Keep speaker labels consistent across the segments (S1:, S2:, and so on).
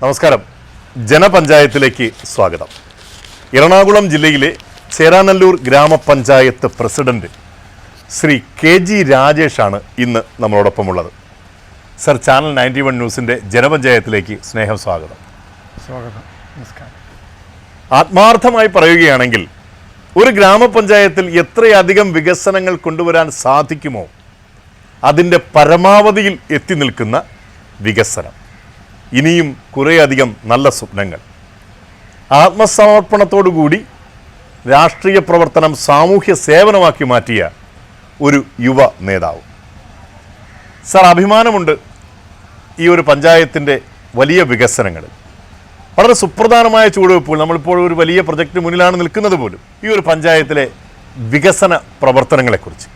S1: നമസ്കാരം. ജനപഞ്ചായത്തിലേക്ക് സ്വാഗതം. എറണാകുളം ജില്ലയിലെ ചേരാനല്ലൂർ ഗ്രാമപഞ്ചായത്ത് പ്രസിഡന്റ് ശ്രീ KG രാജേഷാണ് ഇന്ന് നമ്മളോടൊപ്പമുള്ളത്. സർ, ചാനൽ 91 ന്യൂസിൻ്റെ ജനപഞ്ചായത്തിലേക്ക് സ്നേഹം സ്വാഗതം.
S2: സ്വാഗതം. നമസ്കാരം.
S1: ആത്മാർത്ഥമായി പറയുകയാണെങ്കിൽ ഒരു ഗ്രാമപഞ്ചായത്തിൽ എത്രയധികം വികസനങ്ങൾ കൊണ്ടുവരാൻ സാധിക്കുമോ അതിൻ്റെ പരമാവധിയിൽ എത്തി നിൽക്കുന്ന വികസനം, ഇനിയും കുറേയധികം നല്ല സ്വപ്നങ്ങൾ, ആത്മസമർപ്പണത്തോടുകൂടി രാഷ്ട്രീയ പ്രവർത്തനം സാമൂഹ്യ സേവനമാക്കി മാറ്റിയ ഒരു യുവ നേതാവ്. സർ, അഭിമാനമുണ്ട് ഈ ഒരു പഞ്ചായത്തിൻ്റെ വലിയ വികസനങ്ങളിൽ. വളരെ സുപ്രധാനമായ ചുവടുവെപ്പുകൾ, നമ്മളിപ്പോൾ ഒരു വലിയ പ്രൊജക്റ്റ് മുന്നിലാണ് നിൽക്കുന്നത് പോലും. ഈ ഒരു പഞ്ചായത്തിലെ വികസന പ്രവർത്തനങ്ങളെക്കുറിച്ച്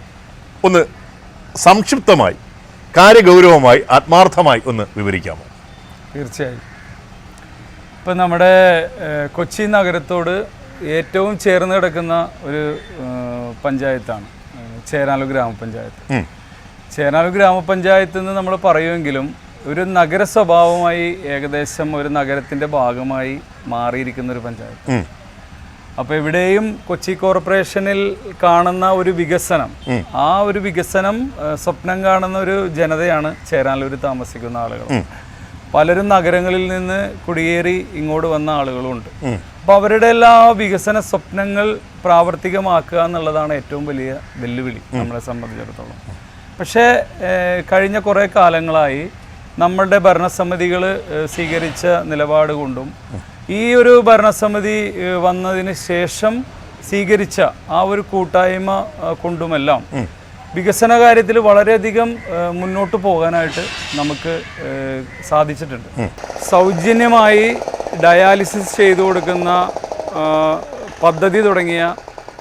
S1: ഒന്ന് സംക്ഷിപ്തമായി, കാര്യഗൗരവമായി, ആത്മാർത്ഥമായി ഒന്ന് വിവരിക്കാമോ?
S2: തീർച്ചയായും. ഇപ്പം നമ്മുടെ കൊച്ചി നഗരത്തോട് ഏറ്റവും ചേർന്ന് കിടക്കുന്ന ഒരു പഞ്ചായത്താണ് ചേരാനല്ലൂർ ഗ്രാമപഞ്ചായത്ത്. ചേരാനല്ലൂർ ഗ്രാമപഞ്ചായത്ത് എന്ന് നമ്മൾ പറയുമെങ്കിലും ഒരു നഗര സ്വഭാവമായി ഏകദേശം ഒരു നഗരത്തിൻ്റെ ഭാഗമായി മാറിയിരിക്കുന്ന ഒരു പഞ്ചായത്ത്. അപ്പോൾ ഇവിടെയും കൊച്ചി കോർപ്പറേഷനിൽ കാണുന്ന ഒരു വികസനം, ആ ഒരു വികസനം സ്വപ്നം കാണുന്ന ഒരു ജനതയാണ് ചേരാനല്ലൂർ താമസിക്കുന്ന ആളുകൾ. പലരും നഗരങ്ങളിൽ നിന്ന് കുടിയേറി ഇങ്ങോട്ട് വന്ന ആളുകളുമുണ്ട്. അപ്പോൾ അവരുടെ എല്ലാ വികസന സ്വപ്നങ്ങൾ പ്രാവർത്തികമാക്കുക എന്നുള്ളതാണ് ഏറ്റവും വലിയ വെല്ലുവിളി നമ്മളെ സംബന്ധിച്ചിടത്തോളം. പക്ഷേ കഴിഞ്ഞ കുറേ കാലങ്ങളായി നമ്മളുടെ ഭരണസമിതികൾ സ്വീകരിച്ച നിലപാട് കൊണ്ടും ഈ ഒരു ഭരണസമിതി വന്നതിന് ശേഷം സ്വീകരിച്ച ആ ഒരു കൂട്ടായ്മ കൊണ്ടുമെല്ലാം വികസന കാര്യത്തിൽ വളരെയധികം മുന്നോട്ട് പോകാനായിട്ട് നമുക്ക് സാധിച്ചിട്ടുണ്ട്. സൗജന്യമായി ഡയാലിസിസ് ചെയ്തു കൊടുക്കുന്ന പദ്ധതി തുടങ്ങിയ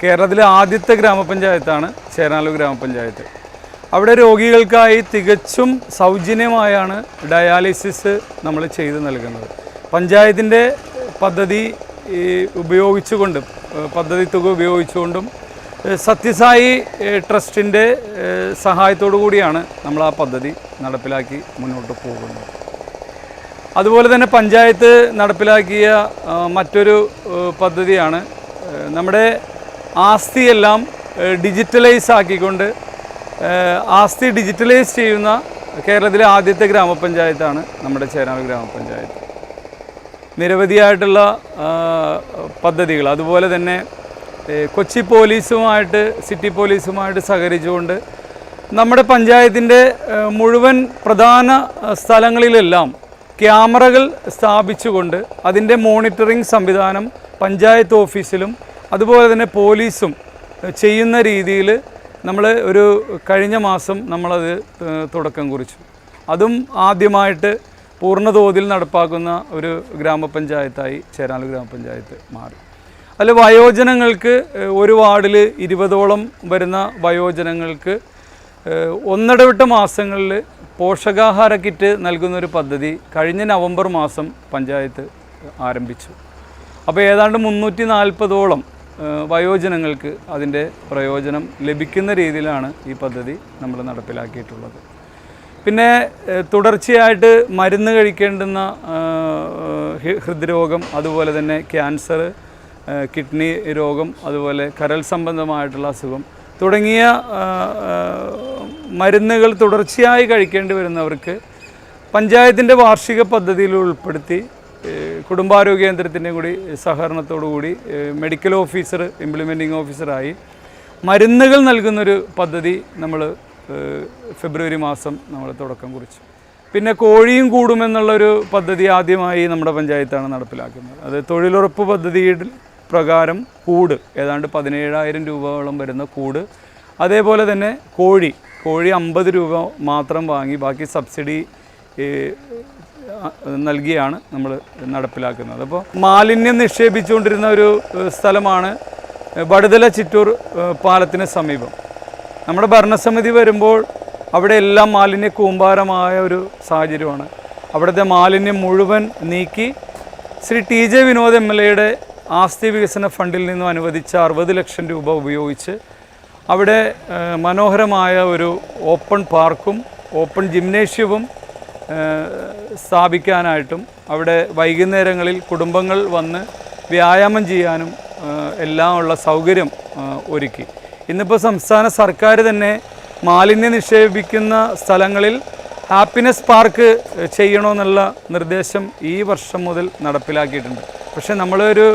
S2: കേരളത്തിലെ ആദ്യത്തെ ഗ്രാമപഞ്ചായത്താണ് ചേരാനല്ലൂർ ഗ്രാമപഞ്ചായത്ത്. അവിടെ രോഗികൾക്കായി തികച്ചും സൗജന്യമായാണ് ഡയാലിസിസ് നമ്മൾ ചെയ്തു നൽകുന്നത്. പഞ്ചായത്തിൻ്റെ പദ്ധതി ഉപയോഗിച്ചുകൊണ്ട്, പദ്ധതി തുക ഉപയോഗിച്ചുകൊണ്ടും സത്യസായി ട്രസ്റ്റിൻ്റെ സഹായത്തോടു കൂടിയാണ് നമ്മൾ ആ പദ്ധതി നടപ്പിലാക്കി മുന്നോട്ട് പോകുന്നത്. അതുപോലെ തന്നെ പഞ്ചായത്ത് നടപ്പിലാക്കിയ മറ്റൊരു പദ്ധതിയാണ് നമ്മുടെ ആസ്തിയെല്ലാം ഡിജിറ്റലൈസ് ആക്കിക്കൊണ്ട് ആസ്തി ഡിജിറ്റലൈസ് ചെയ്യുന്ന കേരളത്തിലെ ആദ്യത്തെ ഗ്രാമപഞ്ചായത്താണ് നമ്മുടെ ചേരാനല്ലൂർ ഗ്രാമപഞ്ചായത്ത്. നിരവധിയായിട്ടുള്ള പദ്ധതികൾ, അതുപോലെ തന്നെ കൊച്ചി പോലീസുമായിട്ട്, സിറ്റി പോലീസുമായിട്ട് സഹകരിച്ചുകൊണ്ട് നമ്മുടെ പഞ്ചായത്തിൻ്റെ മുഴുവൻ പ്രധാന സ്ഥലങ്ങളിലെല്ലാം ക്യാമറകൾ സ്ഥാപിച്ചുകൊണ്ട് അതിൻ്റെ മോണിറ്ററിംഗ് സംവിധാനം പഞ്ചായത്ത് ഓഫീസിലും അതുപോലെ തന്നെ പോലീസും ചെയ്യുന്ന രീതിയിൽ നമ്മൾ ഒരു കഴിഞ്ഞ മാസം നമ്മളത് തുടക്കം കുറിച്ചു. അതും ആദ്യമായിട്ട് പൂർണ്ണതോതിൽ നടപ്പാക്കുന്ന ഒരു ഗ്രാമപഞ്ചായത്തായി ചേരാനല്ലൂർ ഗ്രാമപഞ്ചായത്ത് മാറി. അതിൽ വയോജനങ്ങൾക്ക് ഒരു വാർഡിൽ 20ഓളം വരുന്ന വയോജനങ്ങൾക്ക് ഒന്നിടവിട്ട മാസങ്ങളിൽ പോഷകാഹാര കിറ്റ് നൽകുന്നൊരു പദ്ധതി കഴിഞ്ഞ നവംബർ മാസം പഞ്ചായത്ത് ആരംഭിച്ചു. അപ്പോൾ ഏതാണ്ട് 340ഓളം വയോജനങ്ങൾക്ക് അതിൻ്റെ പ്രയോജനം ലഭിക്കുന്ന രീതിയിലാണ് ഈ പദ്ധതി നമ്മൾ നടപ്പിലാക്കിയിട്ടുള്ളത്. പിന്നെ തുടർച്ചയായിട്ട് മരുന്ന് കഴിക്കേണ്ടുന്ന ഹൃദ്രോഗം, അതുപോലെ തന്നെ ക്യാൻസർ, കിഡ്നി രോഗം, അതുപോലെ കരൾ സംബന്ധമായിട്ടുള്ള അസുഖം തുടങ്ങിയ മരുന്നുകൾ തുടർച്ചയായി കഴിക്കേണ്ടി വരുന്നവർക്ക് പഞ്ചായത്തിൻ്റെ വാർഷിക പദ്ധതിയിൽ ഉൾപ്പെടുത്തി കുടുംബാരോഗ്യ കേന്ദ്രത്തിൻ്റെ കൂടി സഹകരണത്തോടു കൂടി മെഡിക്കൽ ഓഫീസർ, ഇംപ്ലിമെൻറ്റിംഗ് ഓഫീസറായി മരുന്നുകൾ നൽകുന്നൊരു പദ്ധതി നമ്മൾ ഫെബ്രുവരി മാസം നമ്മൾ തുടക്കം കുറിച്ചു. പിന്നെ കോഴിയും കൂടുമെന്നുള്ളൊരു പദ്ധതി ആദ്യമായി നമ്മുടെ പഞ്ചായത്താണ് നടപ്പിലാക്കുന്നത്. അത് തൊഴിലുറപ്പ് പദ്ധതിയുടെ പ്രകാരം കൂട്, ഏതാണ്ട് 17,000 രൂപയോളം വരുന്ന കൂട്, അതേപോലെ തന്നെ കോഴി 50 രൂപ മാത്രം വാങ്ങി ബാക്കി സബ്സിഡി നൽകിയാണ് നമ്മൾ നടപ്പിലാക്കുന്നത്. അപ്പോൾ മാലിന്യം നിക്ഷേപിച്ചുകൊണ്ടിരുന്ന ഒരു സ്ഥലമാണ് വടുതല ചിറ്റൂർ പാലത്തിന് സമീപം. നമ്മുടെ ഭരണസമിതി വരുമ്പോൾ അവിടെ എല്ലാം മാലിന്യ കൂമ്പാരമായ ഒരു സാഹചര്യമാണ്. അവിടുത്തെ മാലിന്യം മുഴുവൻ നീക്കി ശ്രീ TJ വിനോദ് MLA ആസ്തി വികസന ഫണ്ടിൽ നിന്നും അനുവദിച്ച 60 ലക്ഷം രൂപ ഉപയോഗിച്ച് അവിടെ മനോഹരമായ ഒരു ഓപ്പൺ പാർക്കും ഓപ്പൺ ജിംനേഷ്യവും സ്ഥാപിക്കാനായിട്ടും അവിടെ വൈകുന്നേരങ്ങളിൽ കുടുംബങ്ങൾ വന്ന് വ്യായാമം ചെയ്യാനും എല്ലാം ഉള്ള സൗകര്യം ഒരുക്കി. ഇന്നിപ്പോൾ സംസ്ഥാന സർക്കാർ തന്നെ മാലിന്യം നിക്ഷേപിക്കുന്ന സ്ഥലങ്ങളിൽ ഹാപ്പിനെസ് പാർക്ക് ചെയ്യണമെന്നുള്ള നിർദ്ദേശം ഈ വർഷം മുതൽ നടപ്പിലാക്കിയിട്ടുണ്ട്. പക്ഷേ നമ്മളൊരു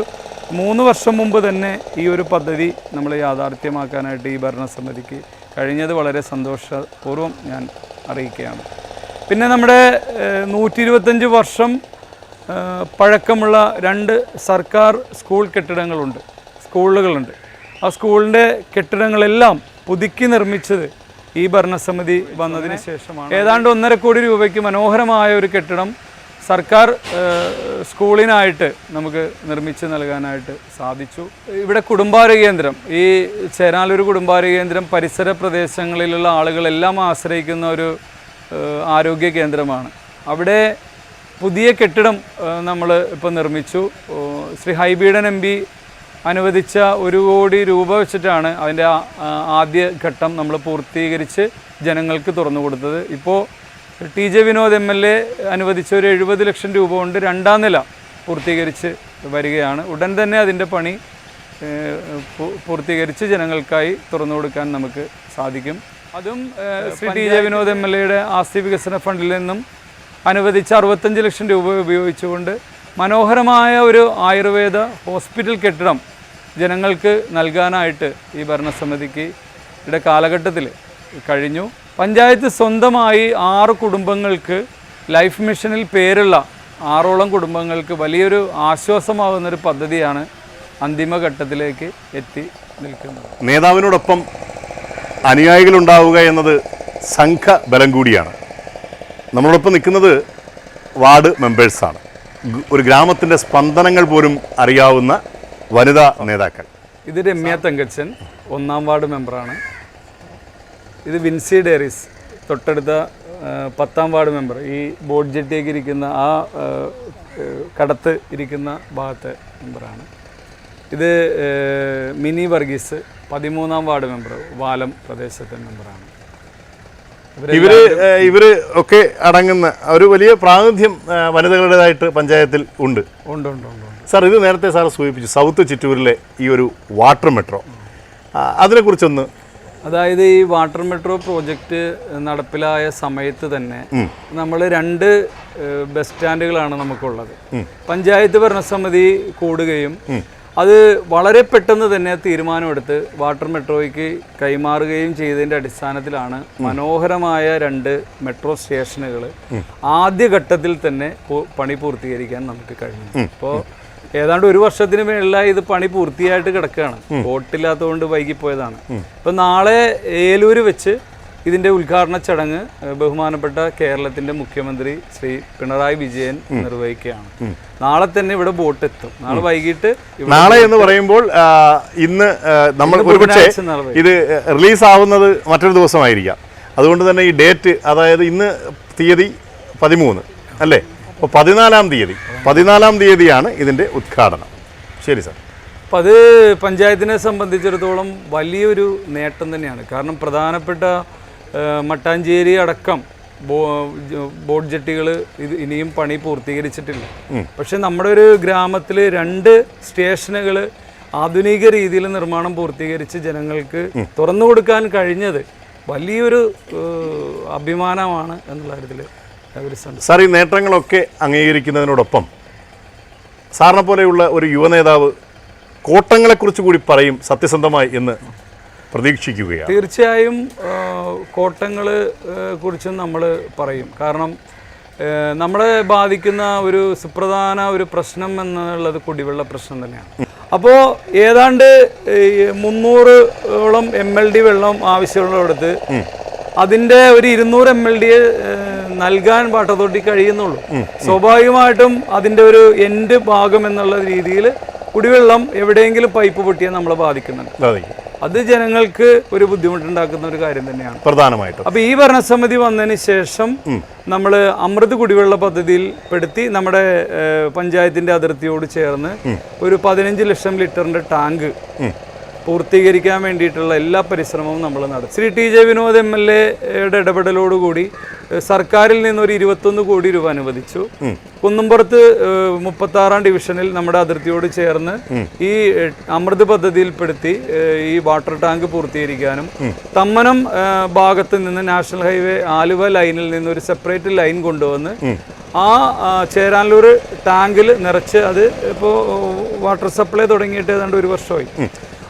S2: 3 വർഷം മുമ്പ് തന്നെ ഈ ഒരു പദ്ധതി നമ്മൾ യാഥാർത്ഥ്യമാക്കാനായിട്ട് ഈ ഭരണസമിതിക്ക് കഴിഞ്ഞത് വളരെ സന്തോഷപൂർവ്വം ഞാൻ അറിയിക്കുകയാണ്. പിന്നെ നമ്മുടെ 125 വർഷം പഴക്കമുള്ള 2 സർക്കാർ സ്കൂളുകളുണ്ട്. ആ സ്കൂളിൻ്റെ കെട്ടിടങ്ങളെല്ലാം പുതുക്കി നിർമ്മിച്ചത് ഈ ഭരണസമിതി വന്നതിന് ശേഷമാണ്. ഏതാണ്ട് 1.5 കോടി രൂപയ്ക്ക് മനോഹരമായ ഒരു കെട്ടിടം സർക്കാർ സ്കൂളിനായിട്ട് നമുക്ക് നിർമ്മിച്ച് നൽകാനായിട്ട് സാധിച്ചു. ഇവിടെ കുടുംബാരോഗ്യ കേന്ദ്രം, ഈ ചേരാനല്ലൂർ കുടുംബാരോഗ്യ കേന്ദ്രം പരിസര പ്രദേശങ്ങളിലുള്ള ആളുകളെല്ലാം ആശ്രയിക്കുന്ന ഒരു ആരോഗ്യ കേന്ദ്രമാണ്. അവിടെ പുതിയ കെട്ടിടം നമ്മൾ ഇപ്പോൾ നിർമ്മിച്ചു. ശ്രീ ഹൈബീഡൻ MP അനുവദിച്ച 1 കോടി രൂപ വെച്ചിട്ടാണ് അതിൻ്റെ ആദ്യ ഘട്ടം നമ്മൾ പൂർത്തീകരിച്ച് ജനങ്ങൾക്ക് തുറന്നു കൊടുത്തത്. ഇപ്പോൾ TJ വിനോദ് MLA അനുവദിച്ച ഒരു 70 ലക്ഷം രൂപ കൊണ്ട് 2ാം നില പൂർത്തീകരിച്ച് വരികയാണ്. ഉടൻ തന്നെ അതിൻ്റെ പണി പൂർത്തീകരിച്ച് ജനങ്ങൾക്കായി തുറന്നു കൊടുക്കാൻ നമുക്ക് സാധിക്കും. അതും ശ്രീ TJ വിനോദ് MLAയുടെ ആസ്തി വികസന ഫണ്ടിൽ നിന്നും അനുവദിച്ച 65 ലക്ഷം രൂപ ഉപയോഗിച്ചുകൊണ്ട് മനോഹരമായ ഒരു ആയുർവേദ ഹോസ്പിറ്റൽ കെട്ടിടം ജനങ്ങൾക്ക് നൽകാനായിട്ട് ഈ ഭരണസമിതിക്ക് കാലഘട്ടത്തിൽ കഴിഞ്ഞു. പഞ്ചായത്ത് സ്വന്തമായി 6 കുടുംബങ്ങൾക്ക് ലൈഫ് മിഷനിൽ പേരുള്ള 6ഓളം കുടുംബങ്ങൾക്ക് വലിയൊരു ആശ്വാസമാകുന്നൊരു പദ്ധതിയാണ് അന്തിമഘട്ടത്തിലേക്ക് എത്തി നിൽക്കുന്നത്.
S1: നേതാവിനോടൊപ്പം അനുയായികളുണ്ടാവുക എന്നത് സംഘബലം കൂടിയാണ്. നമ്മളോടൊപ്പം നിൽക്കുന്നത് വാർഡ് മെമ്പേഴ്സാണ്. ഒരു ഗ്രാമത്തിൻ്റെ സ്പന്ദനങ്ങൾ പോലും അറിയാവുന്ന വനിതാ നേതാക്കൾ.
S2: ഇത് രമ്യ തങ്കച്ചൻ 1ാം വാർഡ് മെമ്പറാണ്. ഇത് വിൻസി ഡേറിസ് തൊട്ടടുത്ത 10ാം വാർഡ് മെമ്പർ. ഈ ബോട്ട് ജെട്ടിയൊക്കെ ഇരിക്കുന്ന ആ കടത്ത് ഇരിക്കുന്ന ഭാഗത്തെ മെമ്പറാണ്. ഇത് മിനി വർഗീസ് 13ാം വാർഡ് മെമ്പർ, വാലം പ്രദേശത്തെ മെമ്പറാണ്.
S1: ഇവര് ഒക്കെ അടങ്ങുന്ന ഒരു വലിയ പ്രാതിനിധ്യം വനിതകളുടേതായിട്ട് പഞ്ചായത്തിൽ ഉണ്ട്. സാർ, ഇത് നേരത്തെ സാർ സൂചിപ്പിച്ചു സൗത്ത് ചിറ്റൂരിലെ ഈ ഒരു വാട്ടർ മെട്രോ, അതിനെക്കുറിച്ചൊന്ന്.
S2: അതായത് ഈ വാട്ടർ മെട്രോ പ്രോജക്റ്റ് നടപ്പിലായ സമയത്ത് തന്നെ നമ്മൾ 2 ബസ് സ്റ്റാൻഡുകളാണ് നമുക്കുള്ളത്. പഞ്ചായത്ത് ഭരണസമിതി കൂടുകയും അത് വളരെ പെട്ടെന്ന് തന്നെ തീരുമാനമെടുത്ത് വാട്ടർ മെട്രോയ്ക്ക് കൈമാറുകയും ചെയ്തതിൻ്റെ അടിസ്ഥാനത്തിലാണ് മനോഹരമായ 2 മെട്രോ സ്റ്റേഷനുകൾ ആദ്യഘട്ടത്തിൽ തന്നെ പണി പൂർത്തീകരിക്കാൻ നമുക്ക് കഴിഞ്ഞു. ഇപ്പോൾ ഏതാണ്ട് 1 വർഷത്തിന് മേളിലായി ഇത് പണി പൂർത്തിയായിട്ട് കിടക്കുകയാണ്. ബോട്ടില്ലാത്തതുകൊണ്ട് വൈകിപ്പോയതാണ്. ഇപ്പം നാളെ ഏലൂര് വെച്ച് ഇതിൻ്റെ ഉദ്ഘാടന ചടങ്ങ് ബഹുമാനപ്പെട്ട കേരളത്തിൻ്റെ മുഖ്യമന്ത്രി ശ്രീ പിണറായി വിജയൻ നിർവഹിക്കുകയാണ്. നാളെ തന്നെ ഇവിടെ ബോട്ട് എത്തും. നാളെ വൈകിട്ട്.
S1: നാളെ എന്ന് പറയുമ്പോൾ ഇന്ന് നമ്മൾ ഒരുപക്ഷെ ഇത് റിലീസ് ആവുന്നത് മറ്റൊരു ദിവസമായിരിക്കാം. അതുകൊണ്ട് തന്നെ ഈ ഡേറ്റ്, അതായത് ഇന്ന് തീയതി 13 അല്ലേ? അപ്പോൾ 14ാം തീയതിയാണ് ഇതിൻ്റെ ഉദ്ഘാടനം. ശരി സാർ.
S2: അപ്പം അത് പഞ്ചായത്തിനെ സംബന്ധിച്ചിടത്തോളം വലിയൊരു നേട്ടം തന്നെയാണ്. കാരണം പ്രധാനപ്പെട്ട മട്ടാഞ്ചേരി അടക്കം ബോട്ട് ജെട്ടികൾ ഇത് ഇനിയും പണി പൂർത്തീകരിച്ചിട്ടില്ല. പക്ഷെ നമ്മുടെ ഒരു ഗ്രാമത്തിൽ 2 സ്റ്റേഷനുകൾ ആധുനിക രീതിയിൽ നിർമ്മാണം പൂർത്തീകരിച്ച് ജനങ്ങൾക്ക് തുറന്നു കൊടുക്കാൻ കഴിഞ്ഞത് വലിയൊരു അഭിമാനമാണ് എന്നുള്ള കാര്യത്തിൽ
S1: സാർ, ഈ നേട്ടങ്ങളൊക്കെ അംഗീകരിക്കുന്നതിനോടൊപ്പം സാറിനെ പോലെയുള്ള ഒരു യുവനേതാവ് കോട്ടങ്ങളെക്കുറിച്ച് കൂടി പറയും സത്യസന്ധമായി എന്ന് പ്രതീക്ഷിക്കുകയാണ്.
S2: തീർച്ചയായും കോട്ടങ്ങളെ കുറിച്ചും നമ്മൾ പറയും. കാരണം നമ്മളെ ബാധിക്കുന്ന ഒരു സുപ്രധാന ഒരു പ്രശ്നം എന്നുള്ളത് കുടിവെള്ള പ്രശ്നം തന്നെയാണ്. അപ്പോൾ ഏതാണ്ട് 300ഓളം MLD വെള്ളം ആവശ്യമുള്ളിടത്ത് അതിൻ്റെ ഒരു 200 MLD നൽകാൻ വാട്ടർ അതോറിറ്റി കഴിയുന്നുള്ളൂ. സ്വാഭാവികമായിട്ടും അതിൻ്റെ ഒരു എൻഡ് ഭാഗം എന്നുള്ള രീതിയിൽ കുടിവെള്ളം എവിടെയെങ്കിലും പൈപ്പ് പൊട്ടിയാൽ നമ്മളെ ബാധിക്കുന്നുണ്ട്. അത് ജനങ്ങൾക്ക് ഒരു ബുദ്ധിമുട്ടുണ്ടാക്കുന്ന ഒരു കാര്യം തന്നെയാണ് പ്രധാനമായിട്ടും. അപ്പോൾ ഈ ഭരണസമിതി വന്നതിന് ശേഷം നമ്മൾ അമൃത് കുടിവെള്ള പദ്ധതിയിൽ പെടുത്തി നമ്മുടെ പഞ്ചായത്തിൻ്റെ അതിർത്തിയോട് ചേർന്ന് ഒരു 15 ലക്ഷം ലിറ്ററിൻ്റെ ടാങ്ക് പൂർത്തീകരിക്കാൻ വേണ്ടിയിട്ടുള്ള എല്ലാ പരിശ്രമവും നമ്മൾ നടത്തും. ശ്രീ ടി ജെ വിനോദ് MLA-യുടെ ഇടപെടലോടുകൂടി സർക്കാരിൽ നിന്നൊരു 21 കോടി രൂപ അനുവദിച്ചു. കുന്നുംപുറത്ത് 36-ാം ഡിവിഷനിൽ നമ്മുടെ അതിർത്തിയോട് ചേർന്ന് ഈ അമൃത് പദ്ധതിയിൽപ്പെടുത്തി ഈ വാട്ടർ ടാങ്ക് പൂർത്തീകരിക്കാനും തമ്മനം ഭാഗത്ത് നിന്ന് നാഷണൽ ഹൈവേ ആലുവ ലൈനിൽ നിന്ന് ഒരു സെപ്പറേറ്റ് ലൈൻ കൊണ്ടുവന്ന് ആ ചേരാനല്ലൂർ ടാങ്കിൽ നിറച്ച് അത് ഇപ്പോൾ വാട്ടർ സപ്ലൈ തുടങ്ങിയിട്ട് ഏതാണ്ട് 1 വർഷമായി.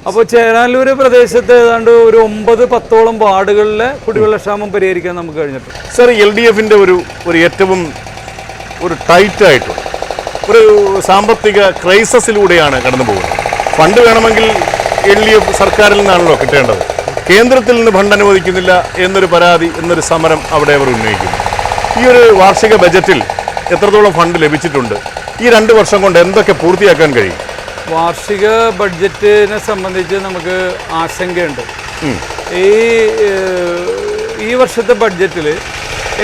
S2: അപ്പോൾ ചേരാനല്ലൂർ പ്രദേശത്ത് ഏതാണ്ട് ഒരു 9-10ഓളം വാർഡുകളിലെ കുടിവെള്ളക്ഷാമം പരിഹരിക്കാൻ നമുക്ക് കഴിഞ്ഞിട്ടുണ്ട്.
S1: സർ, LDF-ന്റെ ഒരു ഏറ്റവും ഒരു ടൈറ്റായിട്ട് ഒരു സാമ്പത്തിക ക്രൈസിസിലൂടെയാണ് കടന്നു പോകുന്നത്. ഫണ്ട് വേണമെങ്കിൽ LDF സർക്കാരിൽ നിന്നാണല്ലോ കിട്ടേണ്ടത്. കേന്ദ്രത്തിൽ നിന്ന് ഫണ്ട് അനുവദിക്കുന്നില്ല എന്നൊരു പരാതി, എന്നൊരു സമരം അവിടെ അവർ ഉന്നയിക്കുന്നു. ഈ ഒരു വാർഷിക ബജറ്റിൽ എത്രത്തോളം ഫണ്ട് ലഭിച്ചിട്ടുണ്ട്? ഈ 2 വർഷം കൊണ്ട് എന്തൊക്കെ പൂർത്തിയാക്കാൻ കഴിയും?
S2: വാർഷിക ബഡ്ജറ്റിനെ സംബന്ധിച്ച് നമുക്ക് ആശങ്കയുണ്ട്. ഈ വർഷത്തെ ബഡ്ജറ്റിൽ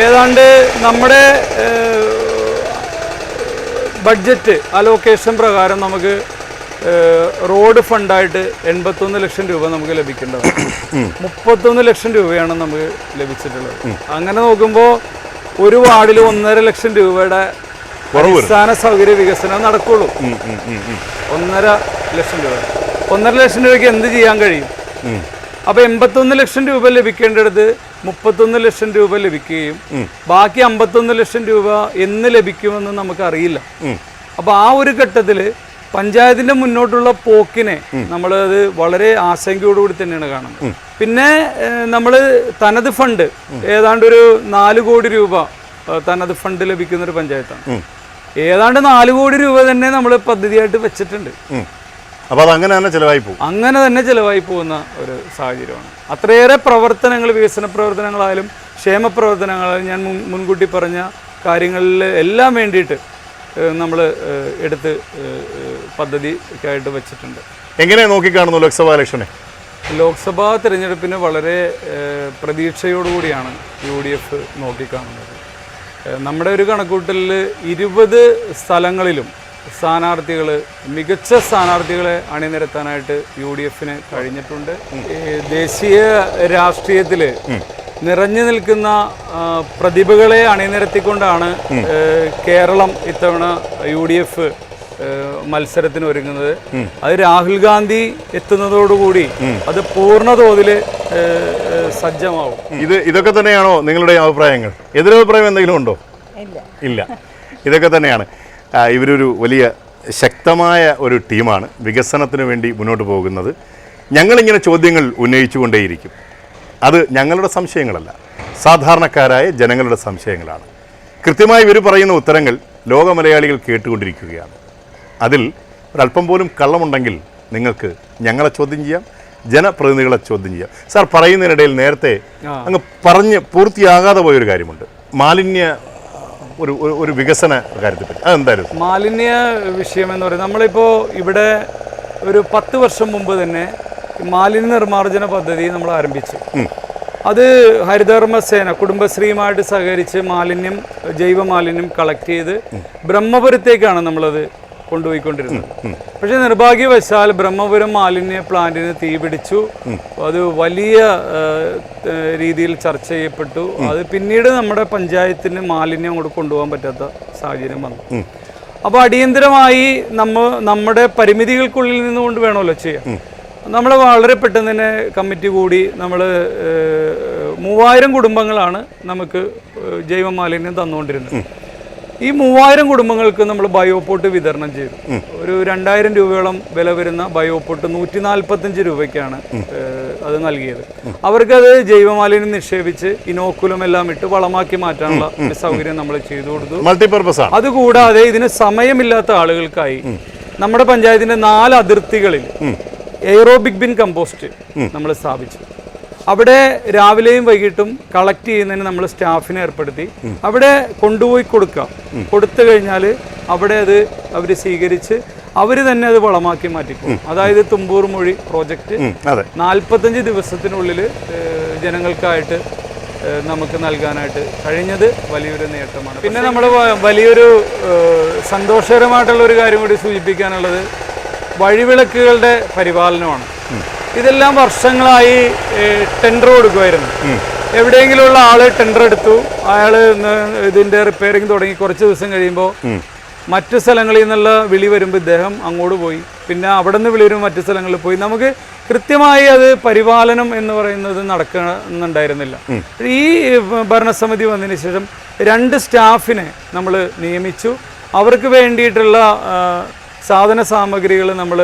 S2: ഏതാണ്ട് നമ്മുടെ ബഡ്ജറ്റ് അലോക്കേഷൻ പ്രകാരം നമുക്ക് റോഡ് ഫണ്ടായിട്ട് 81 ലക്ഷം രൂപ നമുക്ക് ലഭിക്കേണ്ടതാണ്. 31 ലക്ഷം രൂപയാണ് നമുക്ക് ലഭിച്ചിട്ടുള്ളത്. അങ്ങനെ നോക്കുമ്പോൾ ഒരു വാർഡിൽ 1.5 ലക്ഷം രൂപയുടെ അടിസ്ഥാന സൗകര്യ വികസനം നടക്കുള്ളൂ. 1.5 ലക്ഷം രൂപ 1.5 ലക്ഷം രൂപയ്ക്ക് എന്ത് ചെയ്യാൻ കഴിയും? അപ്പൊ 81 ലക്ഷം രൂപ ലഭിക്കേണ്ടടുത്ത് 31 ലക്ഷം രൂപ ലഭിക്കുകയും ബാക്കി 51 ലക്ഷം രൂപ എന്ന് ലഭിക്കുമെന്ന് നമുക്കറിയില്ല. അപ്പൊ ആ ഒരു ഘട്ടത്തില് പഞ്ചായത്തിന്റെ മുന്നോട്ടുള്ള പോക്കിനെ നമ്മൾ അത് വളരെ ആശങ്കയോടുകൂടി തന്നെയാണ് കാണുന്നത്. പിന്നെ നമ്മൾ തനത് ഫണ്ട് ഏതാണ്ട് ഒരു 4 കോടി രൂപ തനത് ഫണ്ട് ലഭിക്കുന്ന ഒരു പഞ്ചായത്താണ്. ഏതാണ്ട് 4 കോടി രൂപ തന്നെ നമ്മൾ പദ്ധതിയായിട്ട് വെച്ചിട്ടുണ്ട്.
S1: അപ്പോൾ അത് അങ്ങനെ തന്നെ ചിലവായി പോകും.
S2: അങ്ങനെ തന്നെ ചിലവായി പോകുന്ന ഒരു സാഹചര്യമാണ്. അത്രയേറെ പ്രവർത്തനങ്ങൾ, വികസന പ്രവർത്തനങ്ങളായാലും ക്ഷേമ പ്രവർത്തനങ്ങളായാലും ഞാൻ മുൻകൂട്ടി പറഞ്ഞ കാര്യങ്ങളിൽ എല്ലാം വേണ്ടിയിട്ട് നമ്മൾ എടുത്ത് പദ്ധതിക്കായിട്ട് വെച്ചിട്ടുണ്ട്.
S1: എങ്ങനെ നോക്കിക്കാണുന്നു ലോക്സഭാ ഇലക്ഷനെ?
S2: ലോക്സഭാ തിരഞ്ഞെടുപ്പിന് വളരെ പ്രതീക്ഷയോടുകൂടിയാണ് UDF നോക്കിക്കാണുന്നത്. നമ്മുടെ ഒരു കണക്കൂട്ടലിൽ 20 സ്ഥലങ്ങളിലും സ്ഥാനാർത്ഥികൾ, മികച്ച സ്ഥാനാർത്ഥികളെ അണിനിരത്താനായിട്ട് UDF-ന് കഴിഞ്ഞിട്ടുണ്ട്. ദേശീയ രാഷ്ട്രീയത്തിൽ നിറഞ്ഞു നിൽക്കുന്ന പ്രതിഭകളെ അണിനിരത്തിക്കൊണ്ടാണ് കേരളം ഇത്തവണ UDF മത്സരത്തിന് ഒരുങ്ങുന്നത്. അത് രാഹുൽ ഗാന്ധി എത്തുന്നതോടുകൂടി അത് പൂർണ്ണ തോതിൽ സജ്ജമാവും.
S1: ഇതൊക്കെ തന്നെയാണോ നിങ്ങളുടെ അഭിപ്രായങ്ങൾ? എതിരഭിപ്രായം എന്തെങ്കിലും ഉണ്ടോ? ഇല്ല, ഇതൊക്കെ തന്നെയാണ്. ഇവരൊരു വലിയ ശക്തമായ ഒരു ടീമാണ് വികസനത്തിന് വേണ്ടി മുന്നോട്ട് പോകുന്നത്. ഞങ്ങളിങ്ങനെ ചോദ്യങ്ങൾ ഉന്നയിച്ചുകൊണ്ടേയിരിക്കും. അത് ഞങ്ങളുടെ സംശയങ്ങളല്ല, സാധാരണക്കാരായ ജനങ്ങളുടെ സംശയങ്ങളാണ്. കൃത്യമായി ഇവർ പറയുന്ന ഉത്തരങ്ങൾ ലോക മലയാളികൾ കേട്ടുകൊണ്ടിരിക്കുകയാണ്. അതിൽ ഒരല്പം പോലും കള്ളമുണ്ടെങ്കിൽ നിങ്ങൾക്ക് ഞങ്ങളെ ചോദ്യം ചെയ്യാം, ജനപ്രതിനിധികളെ ചോദ്യം ചെയ്യാം. സാർ, പറയുന്നതിനിടയിൽ നേരത്തെ അങ്ങ് പറഞ്ഞ് പൂർത്തിയാകാതെ പോയൊരു കാര്യമുണ്ട്, മാലിന്യ ഒരു വികസന കാര്യത്തെ പറ്റി. അതെന്തായാലും
S2: മാലിന്യ വിഷയം എന്ന് പറയുന്നത്, നമ്മളിപ്പോൾ ഇവിടെ ഒരു 10 വർഷം മുമ്പ് തന്നെ മാലിന്യ നിർമ്മാർജ്ജന പദ്ധതി നമ്മൾ ആരംഭിച്ചു. അത് ഹരിതകർമ്മസേന കുടുംബശ്രീയുമായിട്ട് സഹകരിച്ച് ജൈവ മാലിന്യം കളക്ട് ചെയ്ത് ബ്രഹ്മപുരത്തേക്കാണ് നമ്മളത് കൊണ്ടുപോയിക്കൊണ്ടിരുന്നത്. പക്ഷേ നിർഭാഗ്യവശാൽ ബ്രഹ്മപുരം മാലിന്യ പ്ലാന്റിന് തീപിടിച്ചു. അത് വലിയ രീതിയിൽ ചർച്ച ചെയ്യപ്പെട്ടു. അത് പിന്നീട് നമ്മുടെ പഞ്ചായത്തിന് മാലിന്യം അങ്ങോട്ട് കൊണ്ടുപോകാൻ പറ്റാത്ത സാഹചര്യം വന്നു. അപ്പോൾ അടിയന്തരമായി നമ്മുടെ പരിമിതികൾക്കുള്ളിൽ നിന്നുകൊണ്ട് വേണമല്ലോ ചെയ്യാൻ. നമ്മൾ വളരെ പെട്ടെന്ന് തന്നെ കമ്മിറ്റി കൂടി നമ്മൾ 3000 കുടുംബങ്ങളാണ് നമുക്ക് ജൈവ മാലിന്യം തന്നുകൊണ്ടിരുന്നത്. ഈ 3000 കുടുംബങ്ങൾക്ക് നമ്മൾ ബയോപോട്ട് വിതരണം ചെയ്തു. ഒരു 2000 രൂപയോളം വില വരുന്ന ബയോപോട്ട് 145 രൂപയ്ക്കാണ് അത് നൽകിയത്. അവർക്കത് ജൈവമാലിന്യം നിക്ഷേപിച്ച് ഇനോക്കുലം എല്ലാം ഇട്ട് വളമാക്കി മാറ്റാനുള്ള സൗകര്യം നമ്മൾ ചെയ്തു കൊടുത്തു.
S1: മൾട്ടിപർപ്പസ്.
S2: അതുകൂടാതെ ഇതിന് സമയമില്ലാത്ത ആളുകൾക്കായി നമ്മുടെ പഞ്ചായത്തിന്റെ 4 അതിർത്തികളിൽ എയറോബിക് ബിൻ കമ്പോസ്റ്റ് നമ്മൾ സ്ഥാപിച്ചു. അവിടെ രാവിലെയും വൈകിട്ടും കളക്ട് ചെയ്യുന്നതിന് നമ്മൾ സ്റ്റാഫിനെ ഏർപ്പെടുത്തി അവിടെ കൊണ്ടുപോയി കൊടുത്തു കഴിഞ്ഞാൽ അവിടെ അത് അവർ സ്വീകരിച്ച് അവർ തന്നെ അത് വളമാക്കി മാറ്റിക്കും. അതായത് തുമ്പൂർ മൊഴി പ്രോജക്റ്റ് 45 ദിവസത്തിനുള്ളിൽ ജനങ്ങൾക്കായിട്ട് നമുക്ക് നൽകാനായിട്ട് കഴിഞ്ഞത് വലിയൊരു നേട്ടമാണ്. പിന്നെ നമ്മൾ വലിയൊരു സന്തോഷകരമായിട്ടുള്ള ഒരു കാര്യം കൂടി സൂചിപ്പിക്കാനുള്ളത് വഴിവിളക്കുകളുടെ പരിപാലനമാണ്. ഇതെല്ലാം വർഷങ്ങളായി ടെൻഡർ കൊടുക്കുമായിരുന്നു. എവിടെയെങ്കിലുമുള്ള ആള് ടെൻഡർ എടുത്തു, അയാൾ ഇതിന്റെ റിപ്പയറിങ് തുടങ്ങി. കുറച്ച് ദിവസം കഴിയുമ്പോൾ മറ്റു സ്ഥലങ്ങളിൽ നിന്നുള്ള വിളി വരുമ്പോൾ ഇദ്ദേഹം അങ്ങോട്ട് പോയി, പിന്നെ അവിടെ നിന്ന് വിളി വരുമ്പോൾ മറ്റു സ്ഥലങ്ങളിൽ പോയി. നമുക്ക് കൃത്യമായി അത് പരിപാലനം എന്ന് പറയുന്നത് നടക്കുന്നുണ്ടായിരുന്നില്ല. ഈ ഭരണസമിതി വന്നതിന് ശേഷം 2 സ്റ്റാഫിനെ നമ്മൾ നിയമിച്ചു. അവർക്ക് വേണ്ടിയിട്ടുള്ള സാധന സാമഗ്രികൾ നമ്മൾ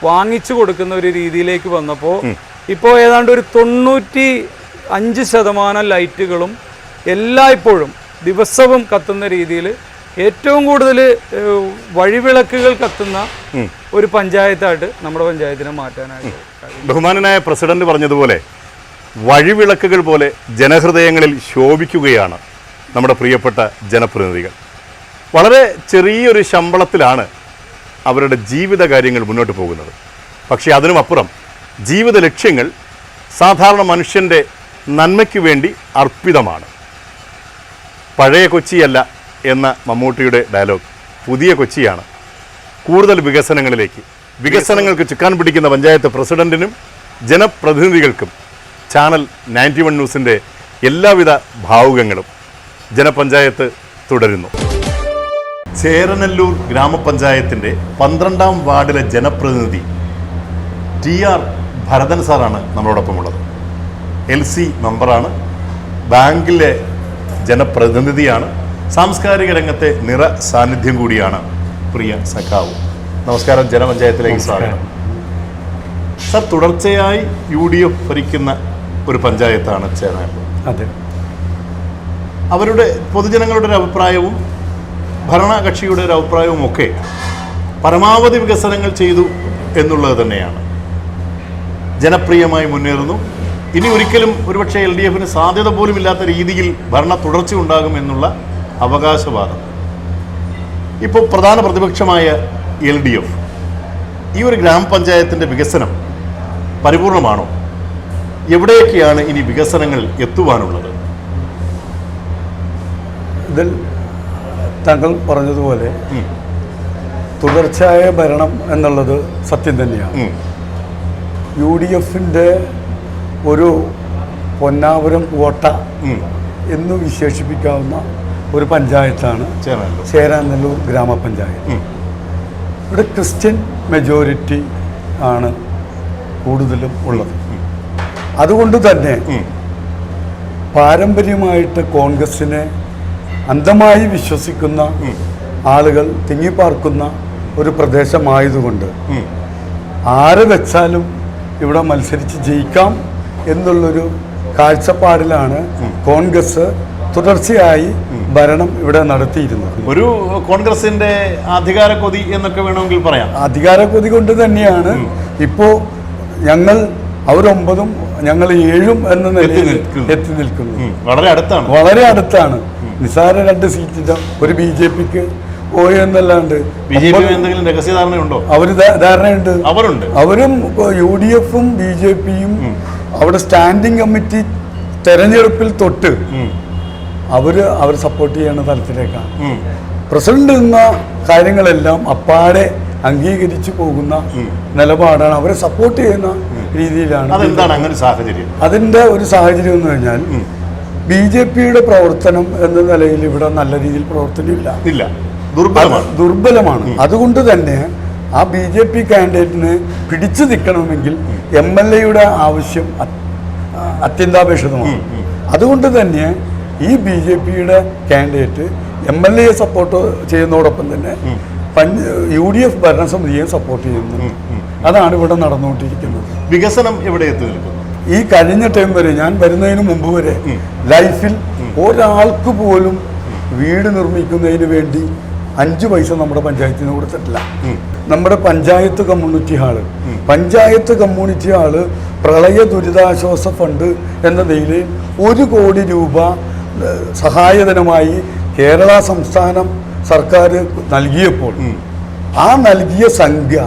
S2: വാങ്ങിച്ചു കൊടുക്കുന്ന ഒരു രീതിയിലേക്ക് വന്നപ്പോൾ ഇപ്പോൾ ഏതാണ്ട് ഒരു 95% ലൈറ്റുകളും എല്ലായ്പ്പോഴും ദിവസവും കത്തുന്ന രീതിയിൽ ഏറ്റവും കൂടുതൽ വഴിവിളക്കുകൾ കത്തുന്ന ഒരു പഞ്ചായത്തായിട്ട് നമ്മുടെ പഞ്ചായത്തിനെ മാറ്റാനായിട്ട്.
S1: ബഹുമാനനായ പ്രസിഡന്റ് പറഞ്ഞതുപോലെ വഴിവിളക്കുകൾ പോലെ ജനഹൃദയങ്ങളിൽ ശോഭിക്കുകയാണ് നമ്മുടെ പ്രിയപ്പെട്ട ജനപ്രതിനിധികൾ. വളരെ ചെറിയൊരു ശമ്പളത്തിലാണ് അവരുടെ ജീവിത കാര്യങ്ങൾ മുന്നോട്ട് പോകുന്നത്. പക്ഷേ അതിനുമപ്പുറം ജീവിത ലക്ഷ്യങ്ങൾ സാധാരണ മനുഷ്യൻ്റെ നന്മയ്ക്ക് വേണ്ടി അർപ്പിതമാണ്. പഴയ കൊച്ചിയല്ല എന്ന മമ്മൂട്ടിയുടെ ഡയലോഗ് പുതിയ കൊച്ചിയാണ്. കൂടുതൽ വികസനങ്ങൾക്ക് ചുക്കാൻ പിടിക്കുന്ന പഞ്ചായത്ത് പ്രസിഡന്റിനും ജനപ്രതിനിധികൾക്കും ചാനൽ 91 ന്യൂസിൻ്റെ എല്ലാവിധ ഭാവുകങ്ങളും. ജനപഞ്ചായത്ത് തുടരുന്നു. ചേരനെല്ലൂർ ഗ്രാമപഞ്ചായത്തിൻ്റെ 12ാം വാർഡിലെ ജനപ്രതിനിധി TR ഭരതൻ സാറാണ് നമ്മളോടൊപ്പമുള്ളത്. LC മെമ്പറാണ്, ബാങ്കിലെ ജനപ്രതിനിധിയാണ്, സാംസ്കാരിക രംഗത്തെ നിറ സാന്നിധ്യം കൂടിയാണ് പ്രിയ സഖാവ്. നമസ്കാരം, ജനപഞ്ചായത്തിലേക്ക് സ്വാഗതം. സർ, തുടർച്ചയായി UDF ഭരിക്കുന്ന ഒരു പഞ്ചായത്താണ് ചേരനെല്ലൂർ.
S3: അതെ.
S1: അവരുടെ പൊതുജനങ്ങളുടെ ഒരു അഭിപ്രായവും ഭരണകക്ഷിയുടെ ഒരു അഭിപ്രായവും ഒക്കെ പരമാവധി വികസനങ്ങൾ ചെയ്തു എന്നുള്ളത് തന്നെയാണ്. ജനപ്രിയമായി മുന്നേറുന്നു. ഇനി ഒരിക്കലും ഒരുപക്ഷെ LDFന് സാധ്യത പോലും ഇല്ലാത്ത രീതിയിൽ ഭരണ തുടർച്ച ഉണ്ടാകും എന്നുള്ള അവകാശവാദം. ഇപ്പോൾ പ്രധാന പ്രതിപക്ഷമായ LDF ഈ ഒരു ഗ്രാമപഞ്ചായത്തിൻ്റെ വികസനം പരിപൂർണമാണോ? എവിടെയൊക്കെയാണ് ഇനി വികസനങ്ങൾ എത്തുവാനുള്ളത്?
S3: ഇതിൽ താങ്കൾ പറഞ്ഞതുപോലെ തുടർച്ചയായ ഭരണം എന്നുള്ളത് സത്യം തന്നെയാണ്. UDFൻ്റെ ഒരു പൊന്നാപുരം കോട്ട എന്ന് വിശേഷിപ്പിക്കാവുന്ന ഒരു പഞ്ചായത്താണ് ചേരാനെല്ലൂർ ഗ്രാമപഞ്ചായത്ത്. ഇവിടെ ക്രിസ്ത്യൻ മെജോറിറ്റി ആണ് കൂടുതലും ഉള്ളത്. അതുകൊണ്ട് തന്നെ പാരമ്പര്യമായിട്ട് കോൺഗ്രസിനെ അന്ധമായി വിശ്വസിക്കുന്ന ആളുകൾ തിങ്ങിപ്പാർക്കുന്ന ഒരു പ്രദേശമായതുകൊണ്ട് ആരെ വെച്ചാലും ഇവിടെ മത്സരിച്ച് ജയിക്കാം എന്നുള്ളൊരു കാഴ്ചപ്പാടിലാണ് കോൺഗ്രസ് തുടർച്ചയായി ഭരണം ഇവിടെ നടത്തിയിരുന്നത്.
S1: ഒരു കോൺഗ്രസിന്റെ അധികാര കൊതി എന്നൊക്കെ വേണമെങ്കിൽ പറയാം.
S3: അധികാര കൊതി കൊണ്ട് തന്നെയാണ് ഇപ്പോൾ ഞങ്ങൾ അവർ 9-ഉം ഞങ്ങൾ 7-ഉം എന്ന നിലയിൽ എത്തി നിൽക്കുന്നു. വളരെ അടുത്താണ്. നിസാര 2 സീറ്റിന്റെ ഒരു BJPക്ക് പോയി എന്നല്ലാണ്ട്
S1: എന്തെങ്കിലും രഹസ്യധാരണയുണ്ടോ?
S3: അവര് ധാരണയുണ്ട്. അവരും UDFും BJPയും അവിടെ സ്റ്റാൻഡിംഗ് കമ്മിറ്റി തെരഞ്ഞെടുപ്പിൽ തൊട്ട് അവർ സപ്പോർട്ട് ചെയ്യുന്ന തലത്തിലേക്കാണ്. പ്രസിഡന്റ് എന്ന കാര്യങ്ങളെല്ലാം അപ്പാടെ അംഗീകരിച്ചു പോകുന്ന നിലപാടാണ്. അവരെ സപ്പോർട്ട് ചെയ്യുന്ന രീതിയിലാണ്. അതിന്റെ ഒരു സാഹചര്യം എന്ന് കഴിഞ്ഞാൽ BJPയുടെ പ്രവർത്തനം എന്ന നിലയിൽ ഇവിടെ നല്ല രീതിയിൽ പ്രവർത്തനമില്ല, ദുർബലമാണ്. അതുകൊണ്ട് തന്നെ ആ BJP കാൻഡിഡേറ്റിന് പിടിച്ചു നിൽക്കണമെങ്കിൽ MLAയുടെ ആവശ്യം അത്യന്താപേക്ഷിതമാണ്. അതുകൊണ്ട് തന്നെ ഈ BJPയുടെ കാൻഡിഡേറ്റ് MLAയെ സപ്പോർട്ട് ചെയ്യുന്നതോടൊപ്പം തന്നെ UDF ഭരണസമിതിയെ സപ്പോർട്ട് ചെയ്യുന്നു. അതാണ് ഇവിടെ നടന്നുകൊണ്ടിരിക്കുന്നത്.
S1: വികസനം എവിടെ എത്തി നിൽക്കുന്നു?
S3: ഈ കഴിഞ്ഞ ടൈം വരെ, ഞാൻ വരുന്നതിന് മുമ്പ് വരെ ലൈഫിൽ ഒരാൾക്ക് പോലും വീട് നിർമ്മിക്കുന്നതിന് വേണ്ടി 5 പൈസ നമ്മുടെ പഞ്ചായത്തിന് കൊടുത്തിട്ടില്ല. നമ്മുടെ പഞ്ചായത്ത് കമ്മ്യൂണിറ്റി ഹാള് പ്രളയ ദുരിതാശ്വാസ ഫണ്ട് എന്ന നിലയിൽ 1 കോടി രൂപ സഹായധനമായി കേരള സംസ്ഥാനം സർക്കാർ നൽകിയപ്പോൾ ആ നൽകിയ സംഖ്യ